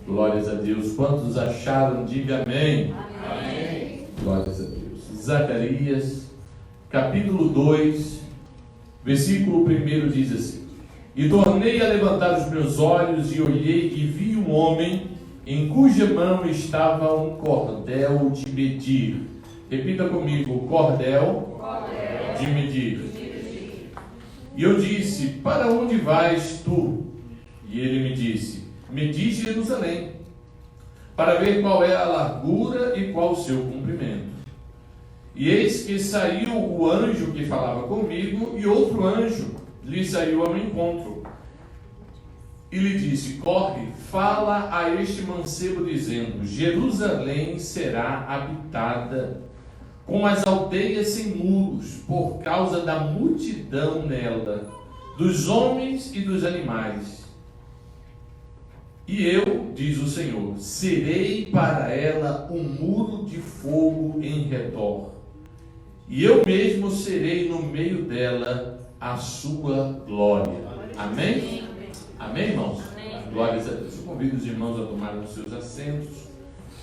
Glórias a Deus. Quantos acharam? Diga amém. Amém. Glórias a Deus. Zacarias, capítulo 2, versículo 1 diz assim: E tornei a levantar os meus olhos e olhei e vi um homem em cuja mão estava um cordel de medir. Repita comigo: cordel de medir. E eu disse: Para onde vais tu? E ele me disse: Medi Jerusalém, para ver qual é a largura e qual o seu comprimento. E eis que saiu o anjo que falava comigo, e outro anjo lhe saiu ao encontro. E lhe disse: Corre, fala a este mancebo, dizendo: Jerusalém será habitada com as aldeias sem muros, por causa da multidão nela, dos homens e dos animais. E eu, diz o Senhor, serei para ela um muro de fogo em redor, e eu mesmo serei no meio dela a sua glória. Amém? Amém, irmãos? Glórias a Deus. Eu convido os irmãos a tomarem os seus assentos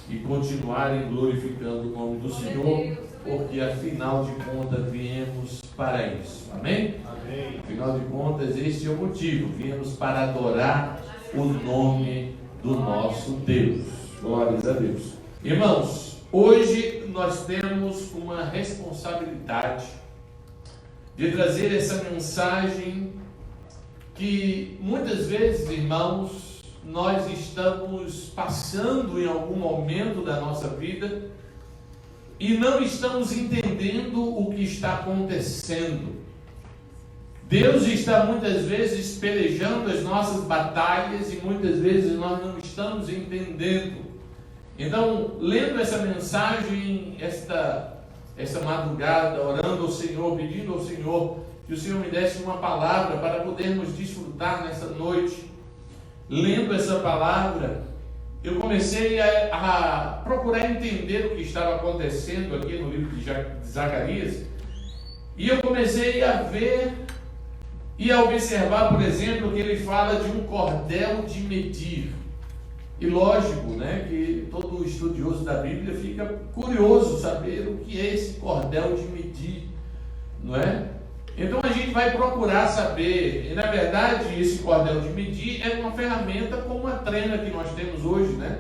e continuarem glorificando o nome do Senhor, porque afinal de contas viemos para isso. Amém? Amém. Afinal de contas, este é o motivo. Viemos para adorar o nome do nosso Deus. Glórias a Deus. Irmãos, hoje nós temos uma responsabilidade de trazer essa mensagem que muitas vezes, irmãos, nós estamos passando em algum momento da nossa vida e não estamos entendendo o que está acontecendo. Deus está muitas vezes pelejando as nossas batalhas e muitas vezes nós não estamos entendendo. Então, lendo essa mensagem, esta madrugada, orando ao Senhor, pedindo ao Senhor que o Senhor me desse uma palavra para podermos desfrutar nessa noite. Lendo essa palavra, eu comecei a procurar entender o que estava acontecendo aqui no livro de Zacarias, e eu comecei a ver e a observar, por exemplo, que ele fala de um cordel de medir. E lógico, né, que todo estudioso da Bíblia fica curioso saber o que é esse cordel de medir, não é? Então a gente vai procurar saber, e na verdade esse cordel de medir é uma ferramenta como a trena que nós temos hoje, né?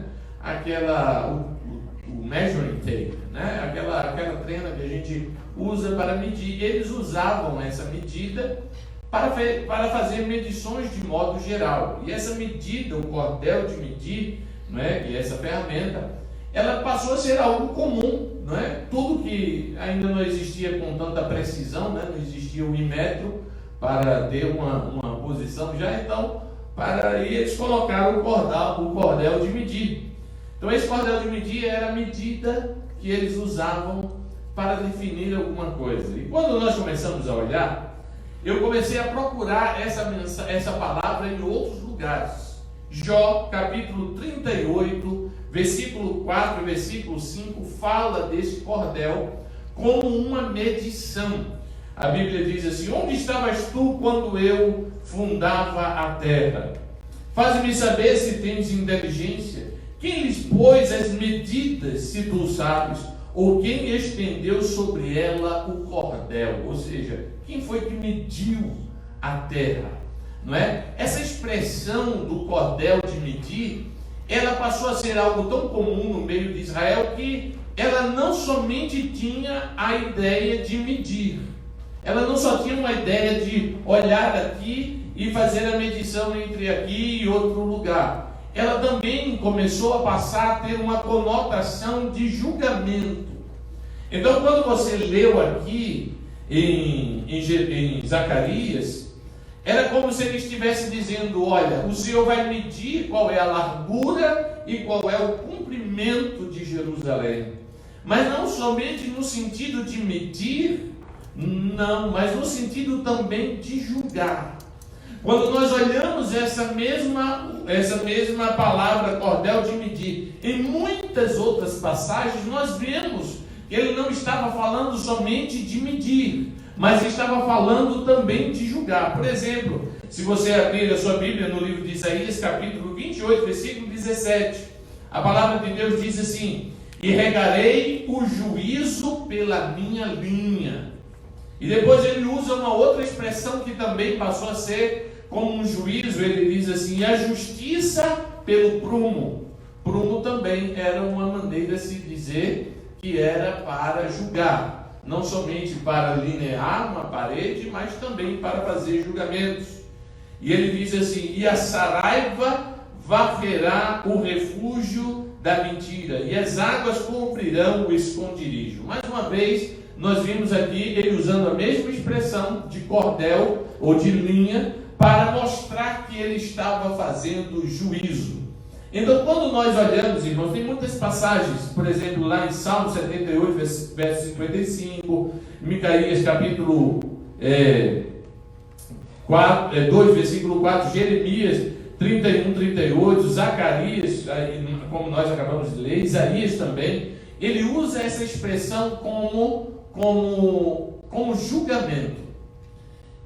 O measuring tape, né? Aquela trena que a gente usa para medir. Eles usavam essa medida para fazer medições de modo geral. E essa medida, o cordel de medir, não é? E essa ferramenta, ela passou a ser algo comum, não é? Tudo que ainda não existia com tanta precisão, né? Não existia o imetro para ter uma posição já, então eles colocaram o cordel de medir. Então esse cordel de medir era a medida que eles usavam para definir alguma coisa. E quando nós começamos a olhar, eu comecei a procurar essa palavra em outros lugares. Jó, capítulo 38, versículo 4 e versículo 5, fala desse cordel como uma medição. A Bíblia diz assim: Onde estavas tu quando eu fundava a terra? Faze-me saber se tens inteligência. Quem lhes pôs as medidas, se tu sabes? Ou quem estendeu sobre ela o cordel? Ou seja, quem foi que mediu a terra? Não é? Essa expressão do cordel de medir, ela passou a ser algo tão comum no meio de Israel que ela não somente tinha a ideia de medir, ela não só tinha uma ideia de olhar aqui e fazer a medição entre aqui e outro lugar. Ela também começou a passar a ter uma conotação de julgamento. Então, quando você leu aqui em Zacarias, era como se ele estivesse dizendo: olha, o Senhor vai medir qual é a largura e qual é o comprimento de Jerusalém. Mas não somente no sentido de medir, não, mas no sentido também de julgar. Quando nós olhamos essa mesma palavra, cordel de medir, em muitas outras passagens, nós vemos que ele não estava falando somente de medir, mas estava falando também de julgar. Por exemplo, se você abrir a sua Bíblia no livro de Isaías, capítulo 28, versículo 17, a palavra de Deus diz assim: e regarei o juízo pela minha linha. E depois ele usa uma outra expressão que também passou a ser como um juízo. Ele diz assim: e a justiça pelo prumo. Prumo também era uma maneira de se dizer que era para julgar, não somente para linear uma parede, mas também para fazer julgamentos. E ele diz assim: e a saraiva varrerá o refúgio da mentira, e as águas cobrirão o esconderijo. Mais uma vez, nós vimos aqui ele usando a mesma expressão de cordel ou de linha para mostrar que ele estava fazendo juízo. Então, quando nós olhamos, irmãos, tem muitas passagens, por exemplo, lá em Salmo 78, verso 55, Micaías capítulo 2, versículo 4, Jeremias 31, 38, Zacarias, como nós acabamos de ler, Isaías também. Ele usa essa expressão como julgamento.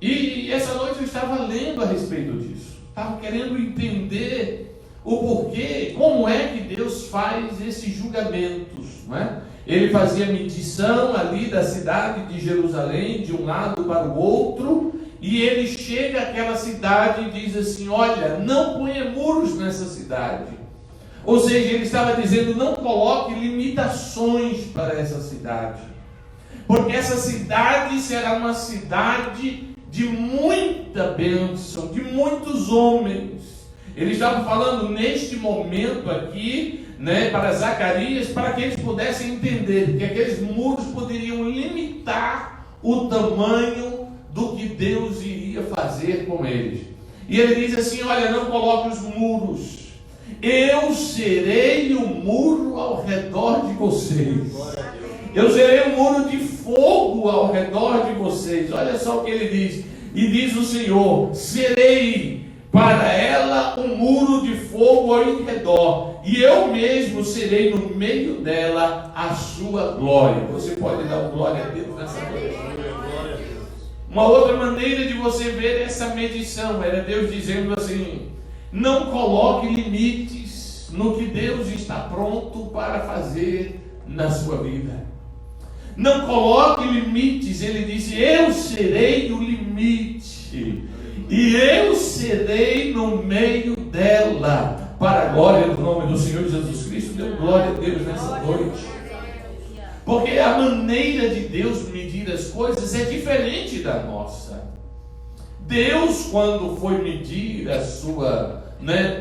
E essa noite eu estava lendo a respeito disso, estava querendo entender o porquê, como é que Deus faz esses julgamentos, não é? Ele fazia medição ali da cidade de Jerusalém, de um lado para o outro, e ele chega àquela cidade e diz assim: olha, não ponha muros nessa cidade. Ou seja, ele estava dizendo: não coloque limitações para essa cidade, porque essa cidade será uma cidade de muita bênção, de muitos homens. Ele estava falando neste momento aqui, né, para Zacarias, para que eles pudessem entender que aqueles muros poderiam limitar o tamanho do que Deus iria fazer com eles. E ele diz assim: olha, não coloque os muros, eu serei o muro ao redor de vocês. Eu serei um muro de fogo ao redor de vocês. Olha só o que ele diz. E diz o Senhor: serei para ela um muro de fogo ao redor, e eu mesmo serei no meio dela a sua glória. Você pode dar um glória a Deus nessa noite? Uma outra maneira de você ver essa medição era Deus dizendo assim: não coloque limites no que Deus está pronto para fazer na sua vida. Não coloque limites. Ele disse: eu serei o limite, e eu serei no meio dela, para a glória do nome do Senhor Jesus Cristo. Dê glória a Deus nessa noite. Porque a maneira de Deus medir as coisas é diferente da nossa. Deus, quando foi medir a sua,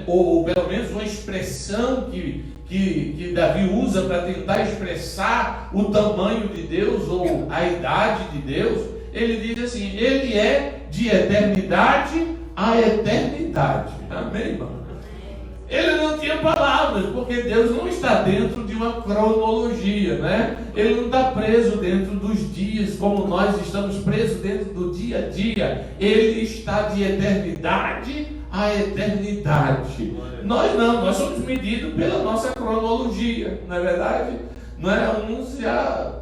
ou pelo menos uma expressão que Davi usa para tentar expressar o tamanho de Deus ou a idade de Deus, ele diz assim: ele é de eternidade a eternidade. Amém, irmão? Ele não tinha palavras, porque Deus não está dentro de uma cronologia, né? Ele não está preso dentro dos dias, como nós estamos presos dentro do dia a dia. Ele está de eternidade a eternidade. Nós não, nós somos medidos pela nossa cronologia, não é verdade? Não é? Uns já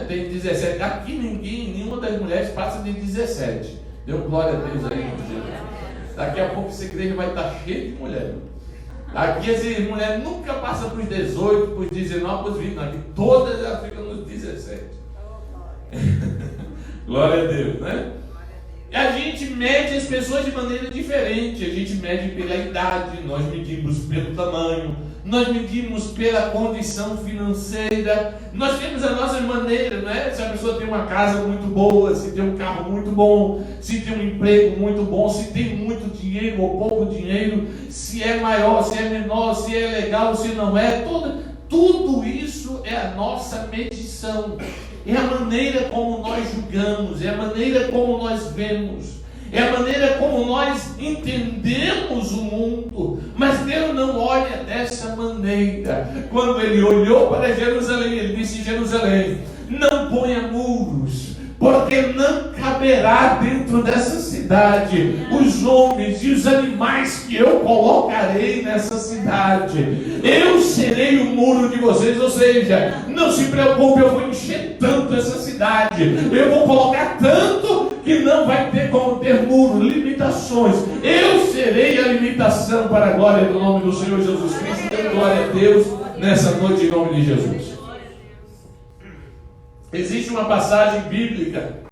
tem 17, aqui nenhuma das mulheres passa de 17. Deu glória a Deus aí, daqui a pouco essa igreja vai estar cheia de mulheres. Aqui as mulheres nunca passam para os 18, para os 19, para os 20, não. Aqui todas já ficam nos 17. Glória a Deus, né? E a gente mede as pessoas de maneira diferente. A gente mede pela idade, nós medimos pelo tamanho, nós medimos pela condição financeira. Nós temos a nossa maneira, né? Se a pessoa tem uma casa muito boa, se tem um carro muito bom, se tem um emprego muito bom, se tem muito dinheiro ou pouco dinheiro, se é maior, se é menor, se é legal, se não é, tudo isso é a nossa medição. É a maneira como nós julgamos, é a maneira como nós vemos, é a maneira como nós entendemos o mundo. Mas Deus não olha dessa maneira. Quando ele olhou para Jerusalém, ele disse: Jerusalém, não ponha muros, porque não caberá dentro dessa cidade os homens e os animais que eu colocarei nessa cidade. Eu serei o muro de vocês. Ou seja, não se preocupe, eu vou encher tanto essa cidade, eu vou colocar tanto que não vai ter como ter muros, limitações. Eu serei a limitação para a glória do nome do Senhor Jesus Cristo. Dê glória a Deus nessa noite em nome de Jesus. Existe uma passagem bíblica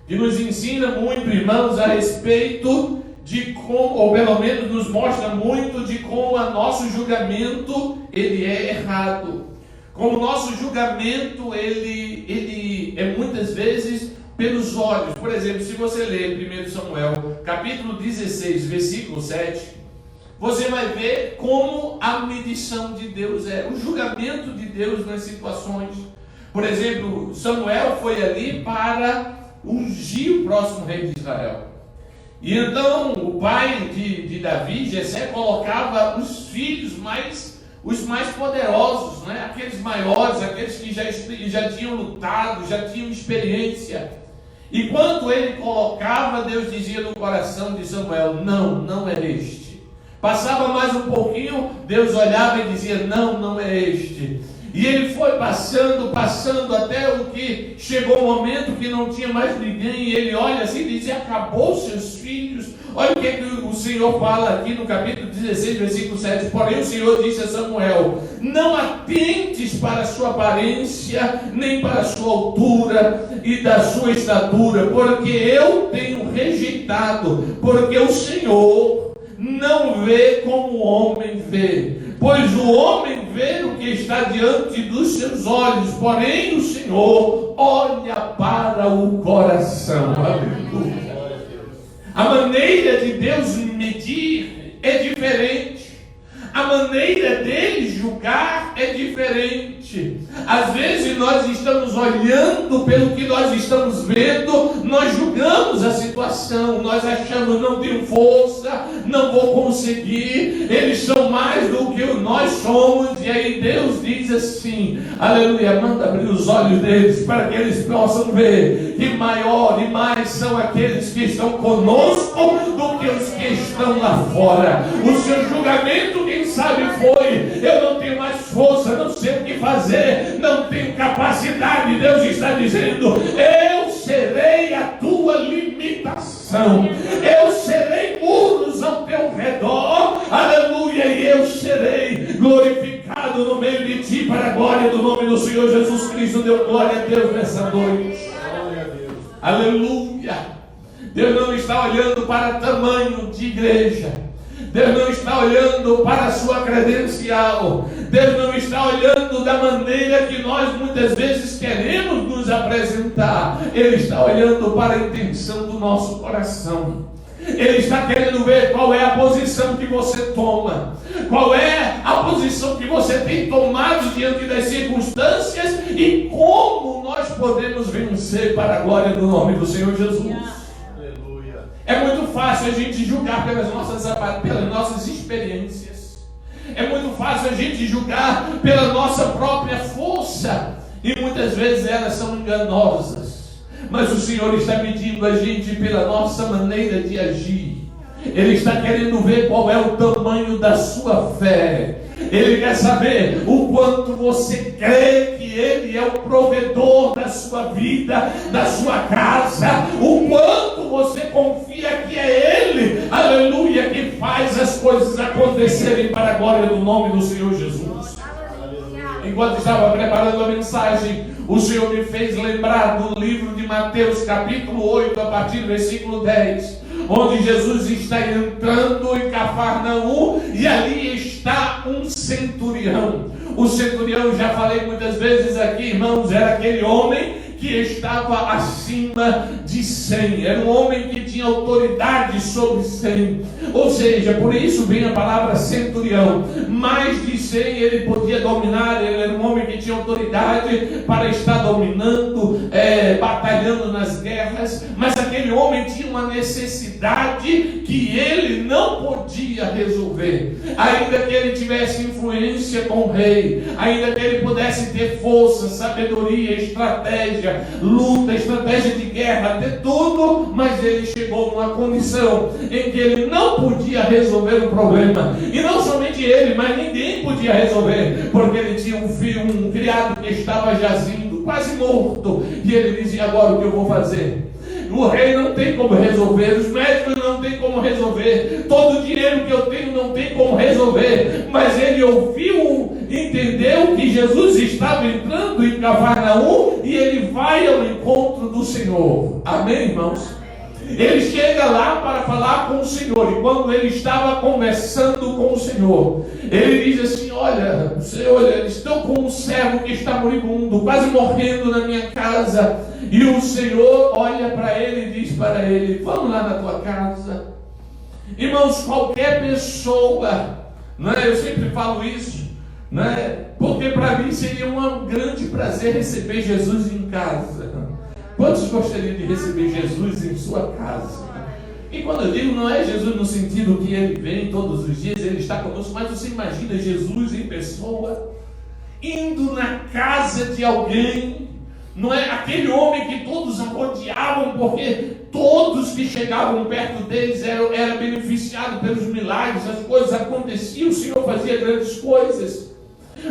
que nos ensina muito, irmãos, a respeito de como, ou pelo menos nos mostra muito de como o nosso julgamento ele é errado. Como o nosso julgamento ele é muitas vezes pelos olhos. Por exemplo, se você ler 1 Samuel, capítulo 16, versículo 7, você vai ver como a medição de Deus é, o julgamento de Deus nas situações. Por exemplo, Samuel foi ali para ungir o próximo rei de Israel. E então o pai de Davi, Jessé, colocava os filhos os mais poderosos, né? Aqueles maiores, aqueles que já tinham lutado, já tinham experiência. E quando ele colocava, Deus dizia no coração de Samuel: não é este. Passava mais um pouquinho, Deus olhava e dizia: não é este. E ele foi passando até o que chegou um momento que não tinha mais ninguém. E ele olha assim e diz: acabou seus filhos. Olha o que o Senhor fala aqui no capítulo 16, versículo 7. Porém o Senhor disse a Samuel: não atentes para a sua aparência, nem para a sua altura e da sua estatura, porque eu tenho rejeitado, porque o Senhor não vê como o homem vê. Pois o homem vê o que está diante dos seus olhos, porém o Senhor olha para o coração. Aleluia. A maneira de Deus medir é diferente. A maneira dele julgar é diferente. Às vezes nós estamos olhando pelo que nós estamos vendo, nós julgamos a situação, nós achamos: não tenho força, não vou conseguir, eles são mais do que nós somos. E aí Deus diz assim, aleluia, manda abrir os olhos deles para que eles possam ver que maior e mais são aqueles que estão conosco do que os que estão lá fora. O seu julgamento, quem sabe, foi: eu não tenho mais força, não sei o que fazer, não tenho capacidade. Deus está dizendo: eu serei a tua limitação, eu serei muros ao teu redor, aleluia, e eu serei glorificado no meio de ti para a glória do nome do Senhor Jesus Cristo. Deu glória a Deus nessa noite. Glória a Deus. Aleluia. Deus não está olhando para tamanho de igreja, Deus não está olhando para a sua credencial, Deus não está olhando da maneira que nós muitas vezes queremos nos apresentar. Ele está olhando para a intenção do nosso coração. Ele está querendo ver qual é a posição que você toma, qual é a posição que você tem tomado diante das circunstâncias e como nós podemos vencer para a glória do nome do Senhor Jesus. É muito fácil a gente julgar pelas nossas experiências. É muito fácil a gente julgar pela nossa própria força. E muitas vezes elas são enganosas. Mas o Senhor está medindo a gente pela nossa maneira de agir. Ele está querendo ver qual é o tamanho da sua fé. Ele quer saber o quanto você crê que Ele é o provedor da sua vida, da sua casa, o quanto você confia que é Ele, aleluia, que faz as coisas acontecerem para a glória do nome do Senhor Jesus. Enquanto estava preparando a mensagem, o Senhor me fez lembrar do livro de Mateus, capítulo 8, a partir do versículo 10, onde Jesus está entrando em Cafarnaum e ali está um centurião. O centurião, já falei muitas vezes aqui, irmãos, era aquele homem que estava acima de 100, era um homem que tinha autoridade sobre 100, ou seja, por isso vem a palavra centurião. Mais de 100 ele podia dominar, ele era um homem que tinha autoridade para estar dominando, batalhando nas guerras, mas aquele homem tinha uma necessidade que ele não podia resolver, ainda que ele tivesse influência com o rei, ainda que ele pudesse ter força, sabedoria, estratégia, luta, estratégia de guerra, de tudo, mas ele chegou numa condição em que ele não podia resolver o problema, e não somente ele, mas ninguém podia resolver, porque ele tinha um filho, um criado que estava jazindo, quase morto, e ele dizia: agora o que eu vou fazer? O rei não tem como resolver, os médicos não tem como resolver, todo o dinheiro que eu tenho não tem como resolver. Mas ele ouviu, entendeu que Jesus estava entrando em Cafarnaum e ele vai ao encontro do Senhor. Amém, irmãos? Ele chega lá para falar com o Senhor, e quando ele estava conversando com o Senhor, ele diz assim: olha, Senhor, estou com um servo que está moribundo, quase morrendo na minha casa. E o Senhor olha para ele e diz para ele: vamos lá na tua casa. Irmãos, qualquer pessoa, não é? Eu sempre falo isso, não é? Porque para mim seria um grande prazer receber Jesus em casa. Quantos gostariam de receber Jesus em sua casa? E quando eu digo, não é Jesus no sentido que ele vem todos os dias, ele está conosco, mas você imagina Jesus em pessoa, indo na casa de alguém, não é? Aquele homem que todos odiavam, porque todos que chegavam perto deles eram beneficiados pelos milagres, as coisas aconteciam, o Senhor fazia grandes coisas.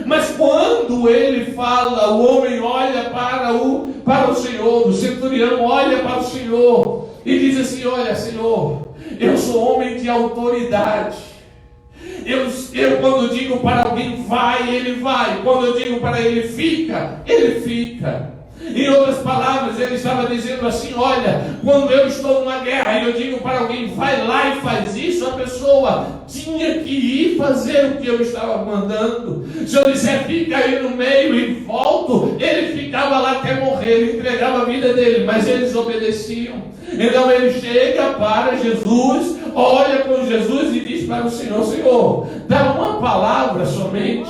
Mas quando ele fala, o homem olha para o Senhor, o centurião olha para o Senhor e diz assim: olha, Senhor, eu sou homem de autoridade. Eu quando digo para alguém vai, ele vai. Quando eu digo para ele fica, ele fica. Em outras palavras, ele estava dizendo assim: olha, quando eu estou numa guerra e eu digo para alguém vai lá e faz isso, a pessoa tinha que ir fazer o que eu estava mandando. Se eu disser fica aí no meio e volto, ele ficava lá até morrer, ele entregava a vida dele, mas eles obedeciam. Então ele chega para Jesus, olha com Jesus e diz para o Senhor: Senhor, dá uma palavra somente.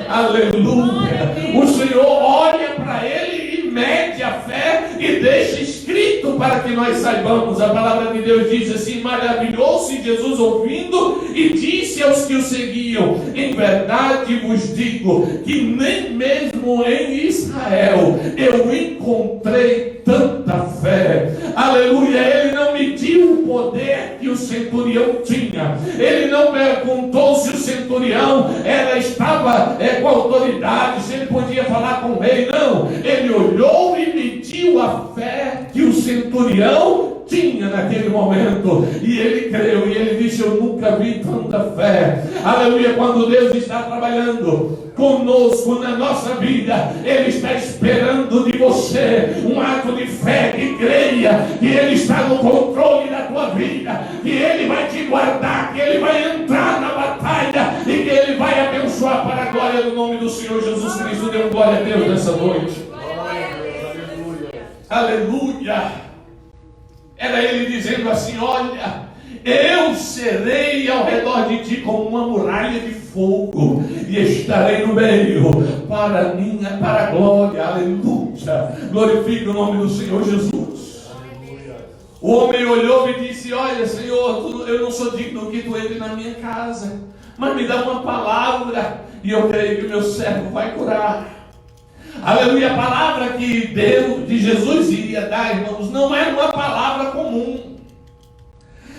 Aleluia. O Senhor olha para ele e mede a fé e deixa escrito para que nós saibamos. A palavra de Deus diz assim: maravilhou-se Jesus ouvindo e disse aos que o seguiam: em verdade vos digo que nem mesmo em Israel eu encontrei tanta fé. Aleluia. Ele não mediu o poder que o centurião tinha. Ele não perguntou se o centurião estava com autoridade, se ele podia falar com o rei. Não, ele olhou e mediu a fé que o centurião tinha naquele momento, e ele creu, e ele disse: eu nunca vi tanta fé. Aleluia. Quando Deus está trabalhando conosco na nossa vida, Ele está esperando de você um ato de fé, que creia que Ele está no controle da tua vida, que Ele vai te guardar, que Ele vai entrar na batalha e que Ele vai abençoar para a glória do nome do Senhor Jesus Cristo. Dê glória a Deus nessa noite. Aleluia. Era ele dizendo assim: olha, eu serei ao redor de ti como uma muralha de fogo, e estarei no meio para a glória. Aleluia. Glorifique o nome do Senhor Jesus. O homem olhou e disse: olha, Senhor, eu não sou digno que tu entre na minha casa, mas me dá uma palavra e eu creio que o meu servo vai curar. Aleluia. A palavra que Deus, de Jesus iria dar, irmãos, não era uma palavra comum,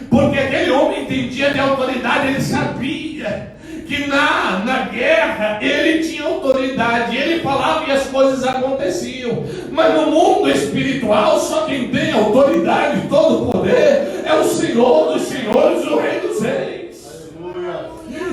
porque aquele homem entendia de autoridade. Ele sabia que na guerra ele tinha autoridade, ele falava e as coisas aconteciam. Mas no mundo espiritual, só quem tem autoridade e todo o poder é o Senhor dos senhores, o Rei dos reis.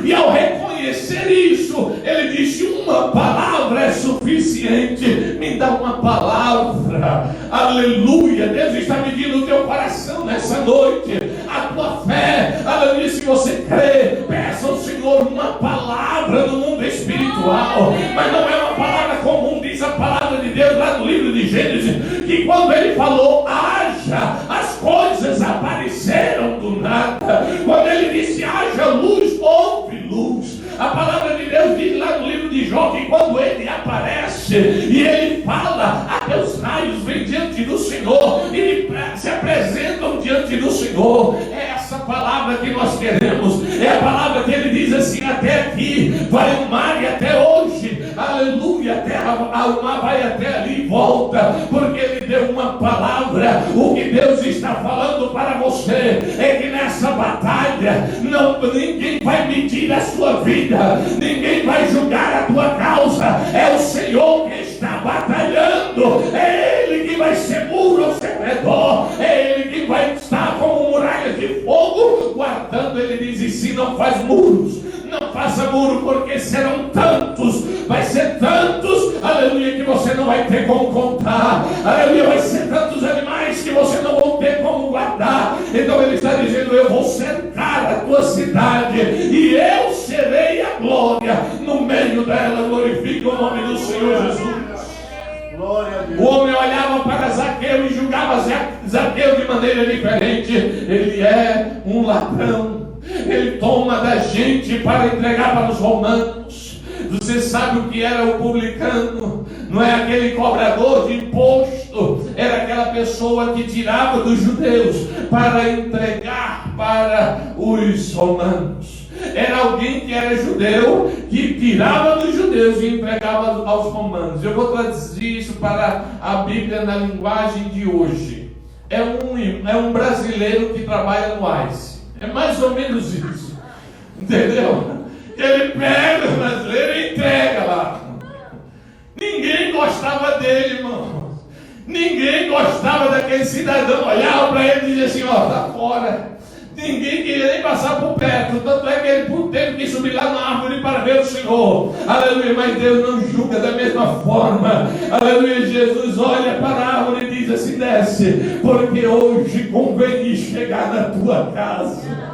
E ao reconhecer isso, ele disse: uma palavra é suficiente. Me dá uma palavra. Aleluia. Deus está medindo o teu coração nessa noite, a tua fé. Aleluia. Se você crê, peça ao Senhor uma palavra no mundo espiritual, mas não é uma palavra comum. Diz a palavra de Deus lá no livro de Gênesis que quando ele falou haja, as coisas apareceram do nada. Quando ele disse haja luz, houve luz. A palavra de Deus diz lá no livro de Jó que quando ele aparece e ele fala, até os raios vêm diante do Senhor e se apresentam diante do Senhor. É essa palavra que nós queremos. É a palavra que ele diz assim: até aqui vai o mar e até hoje, aleluia, a terra, o mar vai até ali e volta, porque ele deu uma palavra. O que Deus está falando para você é que nessa batalha ninguém vai medir a sua vida, ninguém vai julgar a tua causa. É o Senhor que está batalhando, é Ele que vai ser muro ao seu redor. faça muro, porque serão tantos, vai ser tantos, aleluia, que você não vai ter como contar, aleluia, vai ser tantos animais que você não vai ter como guardar. Então ele está dizendo: eu vou cercar a tua cidade e eu serei a glória no meio dela. Glorifica o nome do Senhor Jesus. O homem olhava para Zaqueu e julgava Zaqueu de maneira diferente. Ele é um ladrão, ele toma da gente para entregar para os romanos. Você sabe o que era o publicano? Não é aquele cobrador de imposto, era aquela pessoa que tirava dos judeus para entregar para os romanos. Era alguém que era judeu, que tirava dos judeus e entregava aos romanos. Eu vou traduzir isso para a Bíblia na linguagem de hoje. É um brasileiro que trabalha no ICE. É mais ou menos isso. Entendeu? Ele pega o brasileiro e entrega lá. Ninguém gostava dele, irmão. Ninguém gostava daquele cidadão. Olhava para ele e dizia assim: ó, tá fora. Ninguém queria nem passar por perto. Tanto é que ele teve que subir lá na árvore para ver o Senhor. Aleluia. Mas Deus não julga da mesma forma. Aleluia. Jesus olha para a árvore e diz assim: desce, porque hoje convém chegar na tua casa.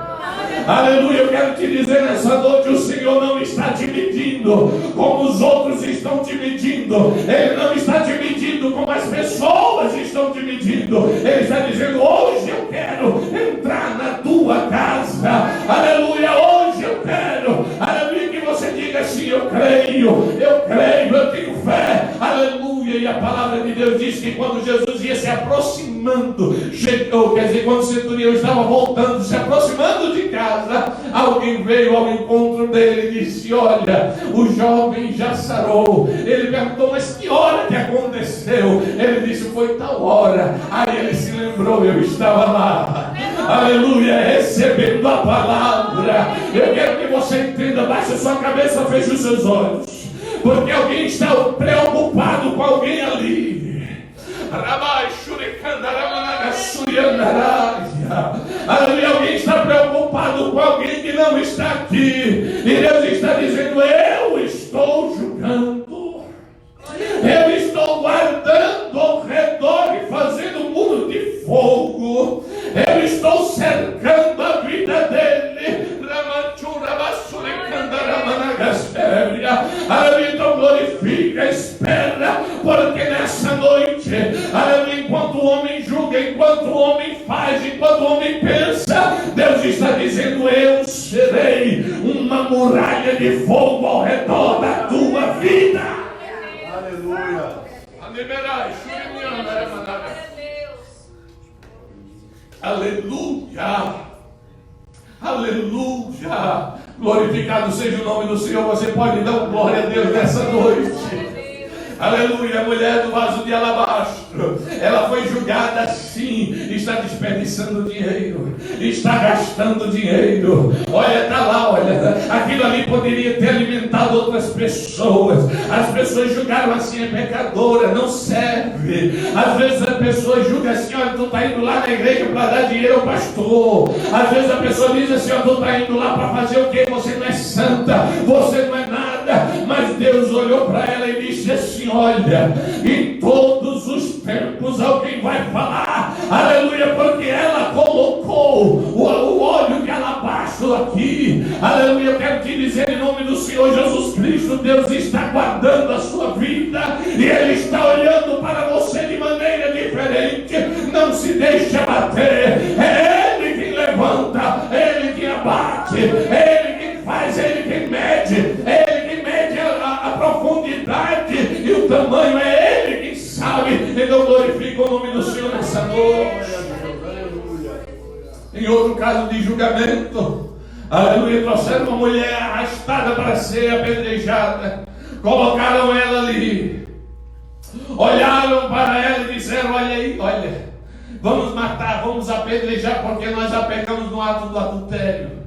Aleluia, eu quero te dizer nessa noite: o Senhor não está te medindo como os outros estão te medindo. Ele não está te medindo como as pessoas estão te medindo. Ele está dizendo: hoje eu quero entrar na tua casa. Aleluia, hoje eu quero. Aleluia, que você diga assim: eu creio, eu tenho fé. Aleluia. E a palavra de Deus diz que quando Jesus ia se aproximando, quando o centurião estava voltando, se aproximando de casa, alguém veio ao encontro dele e disse: olha, o jovem já sarou. Ele perguntou: mas que hora que aconteceu? Ele disse: foi tal hora. Aí ele se lembrou: eu estava lá. Aleluia, recebendo a palavra. Eu quero que você entenda: baixe a sua cabeça, feche os seus olhos, porque alguém está preocupado com alguém ali. Aleluia, alguém está preocupado com alguém que não está aqui. E Deus está dizendo: eu estou julgando, eu estou guardando ao redor e fazendo um muro de fogo. Eu estou cercando a vida dele. Aleluia, então glorifica, espera, porque nessa noite, aleluia, enquanto o homem julga, enquanto o homem faz, enquanto o homem pensa, Deus está dizendo: eu serei uma muralha de fogo ao redor da tua vida. Aleluia. Aleluia. Aleluia. Glorificado seja o nome do Senhor. Você pode dar glória a Deus nessa noite. Aleluia. A mulher do vaso de alabastro, ela foi julgada assim: está desperdiçando dinheiro, está gastando dinheiro. Olha, está lá, olha, aquilo ali poderia ter alimentado outras pessoas. As pessoas julgaram assim: é pecadora, não serve. Às vezes a pessoa julga assim: olha, tu está indo lá na igreja para dar dinheiro ao pastor. Às vezes a pessoa diz assim: ó, tu está indo lá para fazer o quê? Você não é santa, você não é nada. Mas Deus olhou para ela e disse assim: olha, em todos os tempos alguém vai falar, aleluia, porque ela colocou o óleo de alabastro aqui. Aleluia, eu quero te dizer em nome do Senhor Jesus Cristo: Deus está guardando a sua vida e Ele está olhando para você de maneira diferente. Não se deixe abater. É Ele quem levanta, Ele quem abate, Ele quem faz, Ele quem mede, Ele quem mede a profundidade e o tamanho, é Ele quem sabe. Então glorifica o nome do Senhor nessa noite. Em outro caso de julgamento, aleluia, trouxeram uma mulher arrastada para ser apedrejada, colocaram ela ali, olharam para ela e disseram: olha aí, olha, vamos matar, vamos apedrejar, porque nós já pecamos no ato do adultério.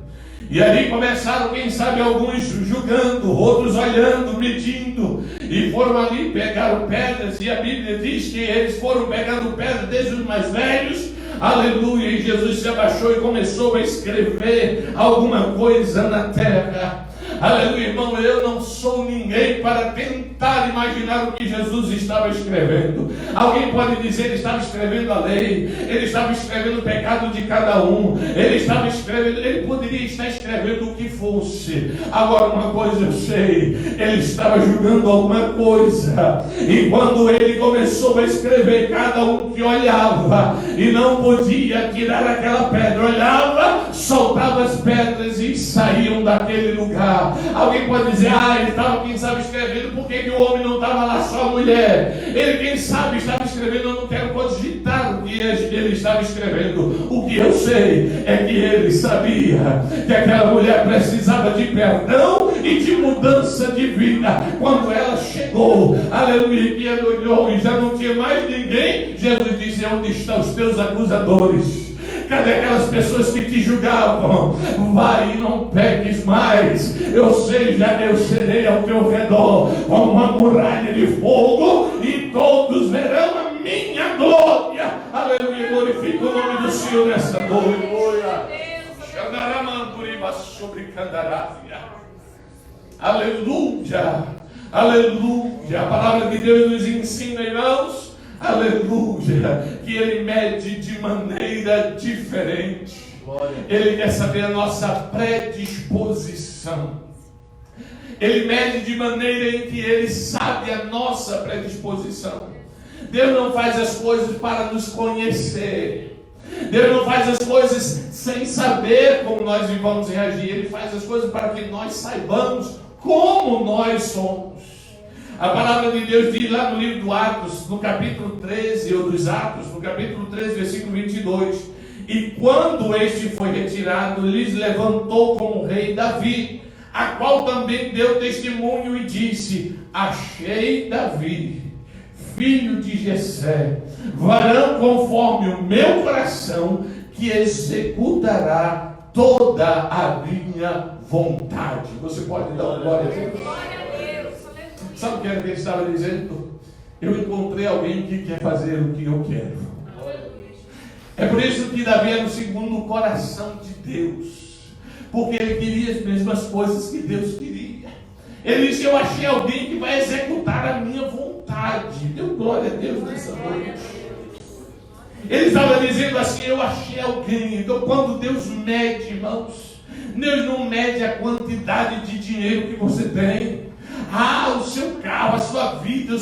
E ali começaram, quem sabe, alguns julgando, outros olhando, medindo, e foram ali, pegaram pedras, e a Bíblia diz que eles foram pegando pedras desde os mais velhos. Aleluia, e Jesus se abaixou e começou a escrever alguma coisa na terra. Aleluia, irmão, eu não sou ninguém para tentar imaginar o que Jesus estava escrevendo. Alguém pode dizer, ele estava escrevendo a lei, ele estava escrevendo o pecado de cada um, ele estava escrevendo, ele poderia estar escrevendo o que fosse. Agora, uma coisa eu sei, ele estava julgando alguma coisa, e quando ele começou a escrever, cada um que olhava e não podia tirar aquela pedra, olhava, soltava as pedras e saíam daquele lugar. Alguém pode dizer, ele estava, quem sabe, escrevendo, por que o homem não estava lá, só a mulher? Ele, quem sabe, estava escrevendo, eu não quero cogitar o que ele estava escrevendo. O que eu sei é que ele sabia que aquela mulher precisava de perdão e de mudança de vida. Quando ela chegou, aleluia, que ele olhou e já não tinha mais ninguém, Jesus disse, onde estão os teus acusadores? Cadê aquelas pessoas que te julgavam? Vai e não peques mais. Eu serei ao teu redor como uma muralha de fogo, e todos verão a minha glória. Aleluia, glorifica o nome do Senhor nessa noite. Aleluia, aleluia. A palavra de Deus nos ensina, irmãos, aleluia, que Ele mede de maneira diferente. Ele quer saber a nossa predisposição. Ele mede de maneira em que Ele sabe a nossa predisposição. Deus não faz as coisas para nos conhecer. Deus não faz as coisas sem saber como nós vamos reagir. Ele faz as coisas para que nós saibamos como nós somos. A palavra de Deus diz lá no livro do Atos, no capítulo 13, ou dos Atos, no capítulo 13, versículo 22. E quando este foi retirado, lhes levantou como rei Davi, a qual também deu testemunho e disse: achei Davi, filho de Jessé, varão conforme o meu coração, que executará toda a minha vontade. Você pode dar uma glória a Deus? Sabe o que ele estava dizendo? Eu encontrei alguém que quer fazer o que eu quero. É por isso que Davi era o segundo o coração de Deus, porque ele queria as mesmas coisas que Deus queria. Ele disse: eu achei alguém que vai executar a minha vontade. Deu glória a Deus nessa noite. Ele estava dizendo assim: eu achei alguém. Então, quando Deus mede, irmãos, Deus não mede a quantidade de dinheiro que você tem, o seu carro, a sua vida,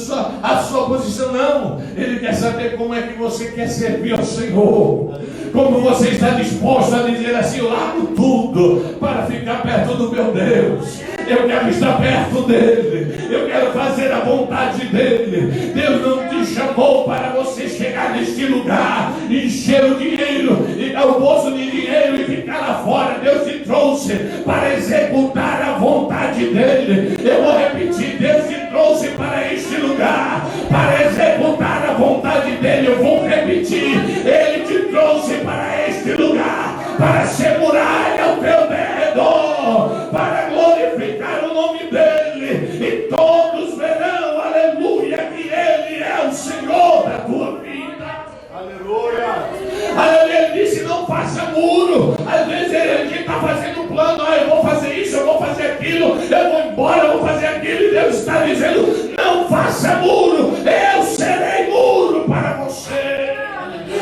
a sua posição. Não, Ele quer saber como é que você quer servir ao Senhor, como você está disposto a dizer assim: eu largo tudo para ficar perto do meu Deus. Eu quero estar perto dEle, eu quero fazer a vontade dEle. Deus não te chamou para você chegar neste lugar, encher o dinheiro, e dar o bolso de dinheiro e ficar lá fora. Deus te trouxe para executar a vontade dEle. Eu vou repetir: Deus te trouxe para este lugar para executar a vontade dEle. Eu vou repetir: Ele te trouxe para este lugar para ser muralha ao teu redor, para glorificar o nome dEle, e todos verão, aleluia, que Ele é o Senhor da tua vida. Aleluia. Aleluia. Ele disse: não faça muro. Às vezes a gente está fazendo um plano: eu vou fazer isso, eu vou fazer aquilo, eu vou embora, eu vou fazer aquilo. E Deus está dizendo: não faça muro, eu serei muro para você.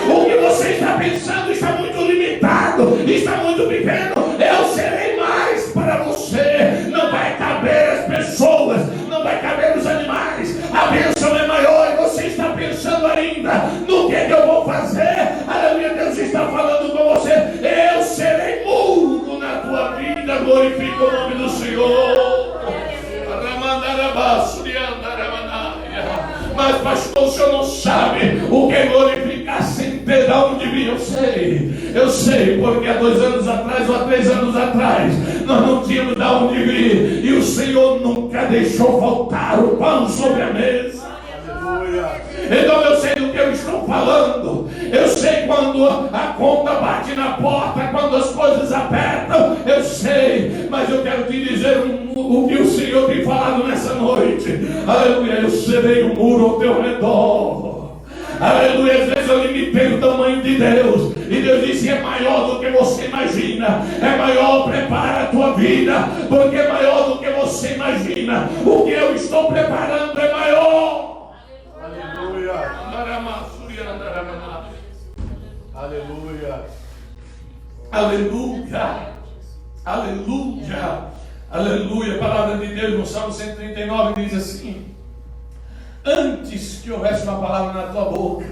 O que você está pensando está muito limitado, está muito pequeno. Eu serei mais para você. Não vai caber as pessoas, não vai caber os animais. A bênção é maior e você está pensando ainda no que eu vou fazer. Aleluia, Deus está falando com você: eu serei muro na tua vida. Glorifica o nome do Senhor. Mas pastor, o senhor não sabe o que é glorificar sem ter de onde vir. Eu sei, porque há 2 anos atrás ou há 3 anos atrás nós não tínhamos de onde vir, e o Senhor nunca deixou faltar o pão sobre a mesa. Então eu sei do que eu estou falando. Eu sei quando a conta bate na porta, quando as coisas apertam. Eu sei, mas eu quero te dizer o que o Senhor tem falado nessa noite. Aleluia, eu serei um muro ao teu redor. Aleluia, às vezes mas eu limitei o tamanho de Deus. E Deus disse: é maior do que você imagina, é maior, prepara a tua vida, porque é maior do que você imagina. O que eu estou preparando é maior. Aleluia. Aleluia. Aleluia. Aleluia. Aleluia. A palavra de Deus no Salmo 139 diz assim: antes que houvesse uma palavra na tua boca,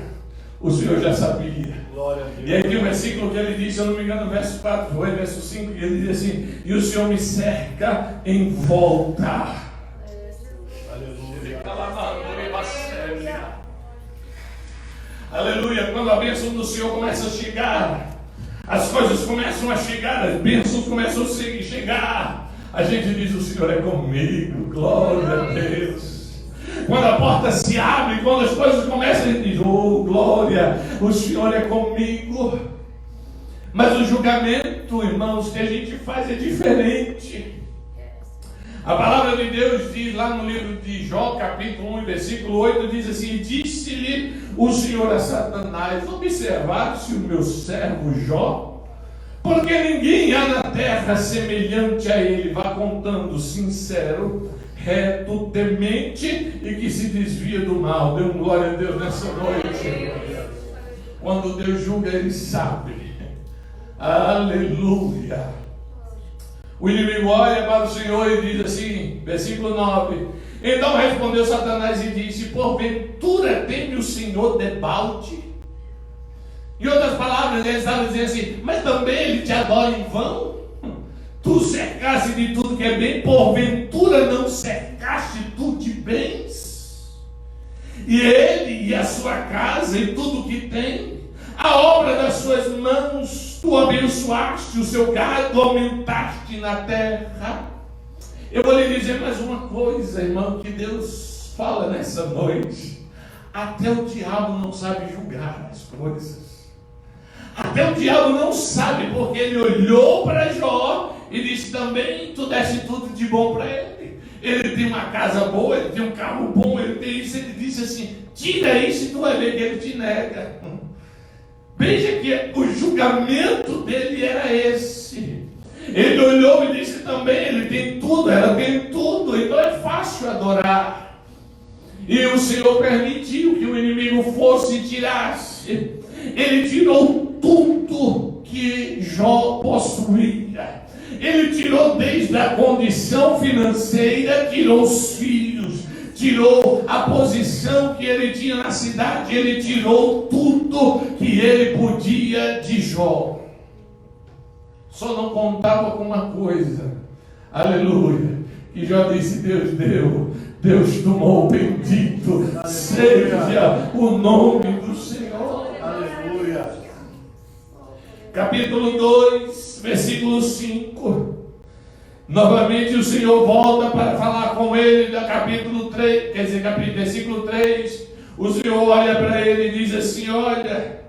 o Senhor já sabia. Glória a Deus. E aí tem um versículo que ele diz, se eu não me engano, verso 4, ou verso 5, que ele diz assim: e o Senhor me cerca em volta. Aleluia. Aleluia. Quando a bênção do Senhor começa a chegar, as coisas começam a chegar, as bênçãos começam a chegar, a gente diz: o Senhor é comigo. Glória a Deus. Quando a porta se abre, quando as coisas começam, a gente diz: oh, glória, o Senhor é comigo. Mas o julgamento, irmãos, que a gente faz é diferente. A palavra de Deus diz lá no livro de Jó, capítulo 1, versículo 8, diz assim: disse-lhe o Senhor a Satanás: observaste o meu servo Jó? Porque ninguém há na terra semelhante a ele. Vá contando, sincero, reto, temente e que se desvia do mal. Dê um glória a Deus nessa noite. Quando Deus julga, Ele sabe. Aleluia. O inimigo olha para o Senhor e diz assim, versículo 9: então respondeu Satanás e disse: porventura teme o Senhor debalde? Em outras palavras, ele estava dizendo assim: mas também ele te adora em vão? Tu cercaste de tudo que é bem, porventura não cercaste tu de bens? E ele e a sua casa e tudo que tem, a obra das suas mãos, tu abençoaste, o seu gado aumentaste na terra. Eu vou lhe dizer mais uma coisa, irmão, que Deus fala nessa noite: até o diabo não sabe julgar as coisas. Até o diabo não sabe, porque ele olhou para Jó e disse: também tu deste tudo de bom para ele. Ele tem uma casa boa, ele tem um carro bom, ele tem isso. Ele disse assim: tira isso e tu vai ver que ele te nega. Veja que o julgamento dele era esse. Ele olhou e disse também: ele tem tudo, ela tem tudo, então é fácil adorar. E o Senhor permitiu que o inimigo fosse e tirasse. Ele tirou tudo que Jó possuía. Ele tirou desde a condição financeira, tirou os filhos, tirou a posição que ele tinha na cidade, ele tirou tudo que ele podia de Jó. Só não contava com uma coisa, aleluia, que Jó disse: Deus deu, Deus tomou, bendito seja o nome do Senhor. Aleluia. Capítulo 2, versículo 5. Novamente o Senhor volta para falar com ele, da capítulo 3, quer dizer, versículo 3. O Senhor olha para ele e diz assim: olha,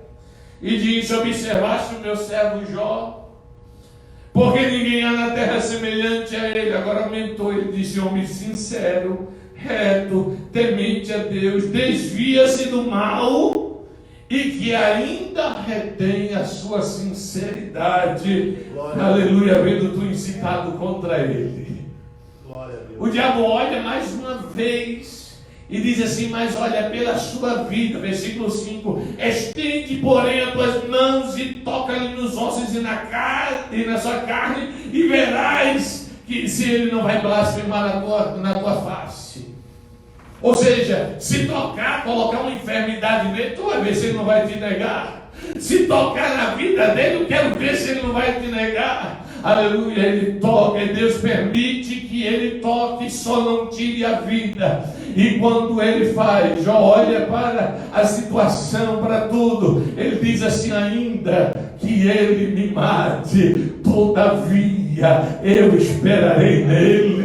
e diz: observaste o meu servo Jó? Porque ninguém há na terra semelhante a ele. Agora aumentou, ele disse: homem sincero, reto, temente a Deus, desvia-se do mal e que ainda retém a sua sinceridade. Glória. Aleluia, vendo tu incitado contra ele. Glória a Deus. O diabo olha mais uma vez e diz assim: mas olha, pela sua vida, versículo 5, estende porém as tuas mãos e toca-lhe nos ossos e na carne, e na sua carne, e verás que se ele não vai blasfemar na tua face. Ou seja, se tocar, colocar uma enfermidade nele, tu vai ver se ele não vai te negar. Se tocar na vida dele, eu quero ver se ele não vai te negar. Aleluia, ele toca, e Deus permite que ele toque, só não tire a vida. E quando ele faz, Jó olha para a situação, para tudo, ele diz assim: ainda que ele me mate, todavia eu esperarei nele.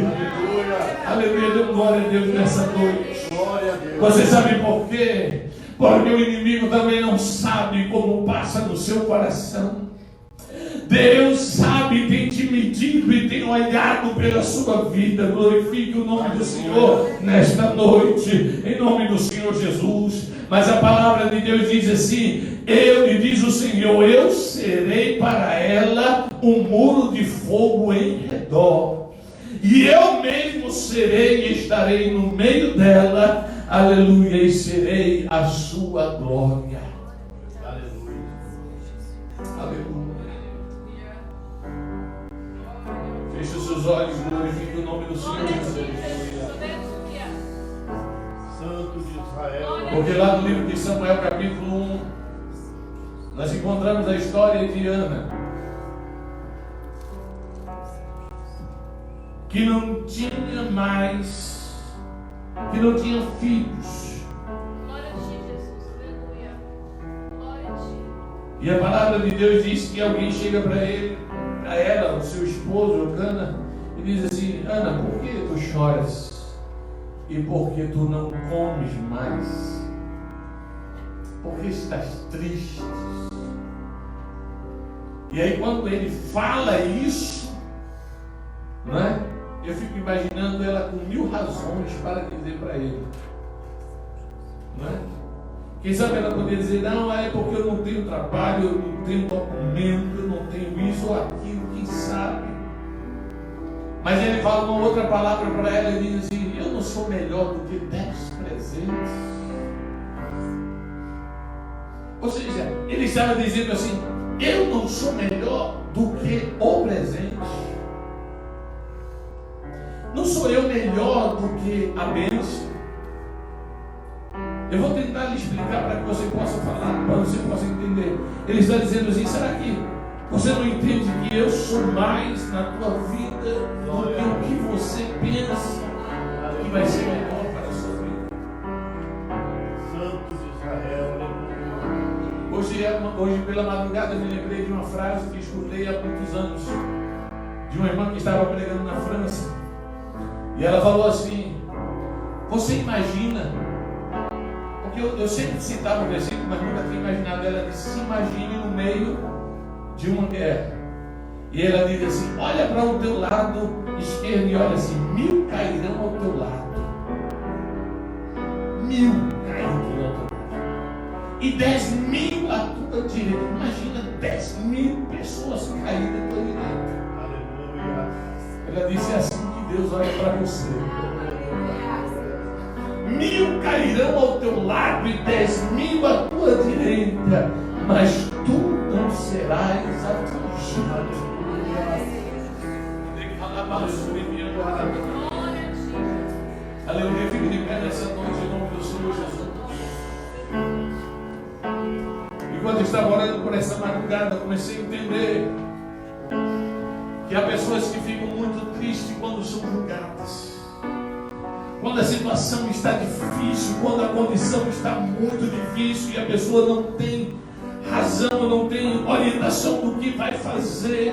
Aleluia, dê glória a Deus nessa noite. Glória a Deus. Você sabe por quê? Porque o inimigo também não sabe como passa no seu coração. Deus sabe, tem te medido e tem olhado pela sua vida. Glorifique o nome do Senhor nesta noite, em nome do Senhor Jesus. Mas a palavra de Deus diz assim: lhe diz o Senhor, eu serei para ela um muro de fogo em redor, e eu mesmo serei e estarei no meio dela, aleluia, e serei a sua glória. Aleluia. Aleluia. Feche os seus olhos, glorifique o nome do Senhor Jesus. Santo de Israel. Porque lá no livro de Samuel, capítulo 1, nós encontramos a história de Ana, que não tinha mais, que não tinha filhos. Glória a ti, Jesus. Aleluia. Glória a ti. E a palavra de Deus diz que alguém chega para ela, o seu esposo, Cana, e diz assim: Ana, por que tu choras? E por que tu não comes mais? Por que estás triste? E aí quando ele fala isso, não é? Eu fico imaginando ela com 1000 razões para dizer para ele, não é? Quem sabe ela poderia dizer: não, é porque eu não tenho trabalho, eu não tenho documento, eu não tenho isso ou aquilo, quem sabe? Mas ele fala uma outra palavra para ela e diz assim: eu não sou melhor do que 10 presentes. Ou seja, ele estava dizendo assim: eu não sou melhor do que o presente. Não sou eu melhor do que a bênção. Eu vou tentar lhe explicar para que você possa falar, para que você possa entender. Ele está dizendo assim: será que você não entende que eu sou mais na tua vida do que o que você pensa que vai ser melhor para a sua vida? Santo de Israel. Hoje pela madrugada me lembrei de uma frase que escutei há muitos anos, de uma irmã que estava pregando na França. E ela falou assim: você imagina, porque eu sempre citava o versículo, mas nunca tinha imaginado. Ela disse: se imagine no meio de uma guerra. E ela diz assim: olha para o teu lado esquerdo e olha assim, 1000 cairão ao teu lado. 1000 cairão ao teu lado. E 10.000 à tua direita. Imagina 10.000 pessoas caídas à tua direita. Aleluia. Ela disse: é assim que Deus olha para você. 1000 cairão ao teu lado e 10.000 à tua direita, mas tu não serás atingido. Aleluia. Fique de pé nessa noite em nome do Senhor Jesus. Enquanto eu estava orando por essa madrugada, comecei a entender que há pessoas que ficam muito tristes quando são julgadas, quando a situação está difícil, quando a condição está muito difícil e a pessoa não tem razão, não tem orientação do que vai fazer,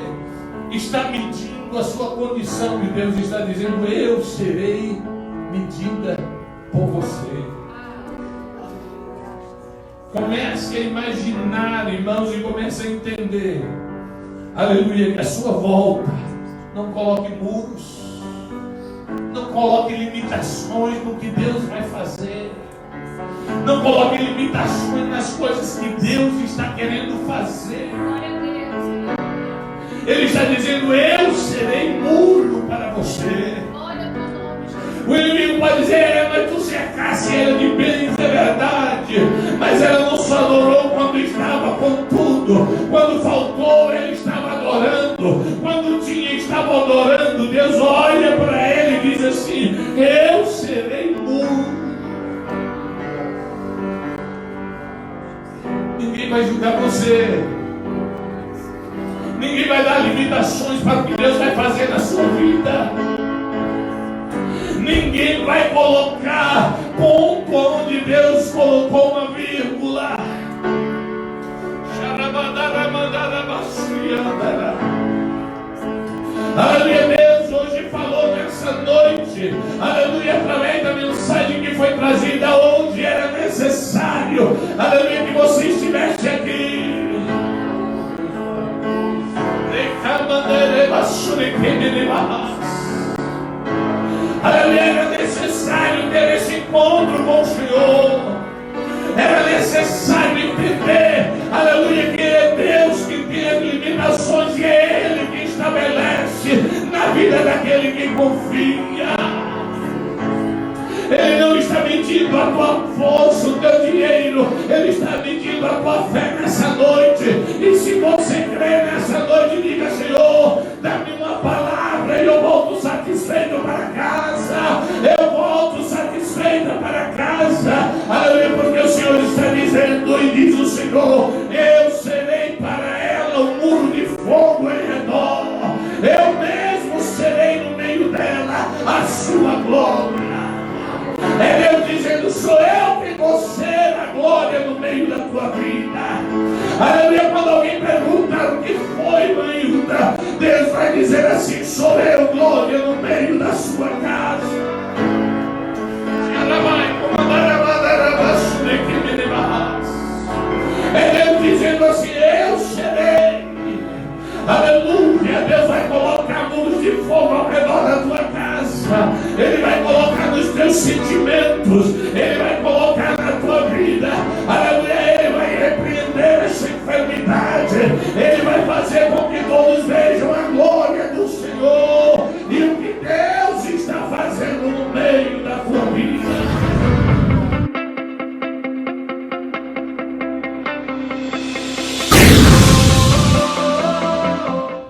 está medindo a sua condição, e Deus está dizendo: eu serei medida por você. Comece a imaginar, irmãos, e comece a entender, aleluia, que a sua volta, não coloque muros, não coloque limitações no que Deus vai fazer, não coloque limitações nas coisas que Deus está querendo fazer. Ele está dizendo: eu serei muro para você. O inimigo pode dizer: mas tu cercasse ela de bens, é verdade, mas ela não só adorou quando estava com tudo, quando faltou ela estava adorando, quando tinha estava adorando. Deus olha para ela e diz assim: eu serei muro. Ninguém vai julgar você, ninguém vai dar limitações para o que Deus vai fazer na sua vida. Ninguém vai colocar ponto onde Deus colocou uma vírgula. Aleluia. Deus hoje falou nessa noite, aleluia, através da mensagem que foi trazida, onde era necessário, aleluia, que você estivesse aqui. Aleluia, era necessário ter esse encontro com o Senhor. Era a tua força, o teu dinheiro, Ele está medindo a tua fé nessa noite.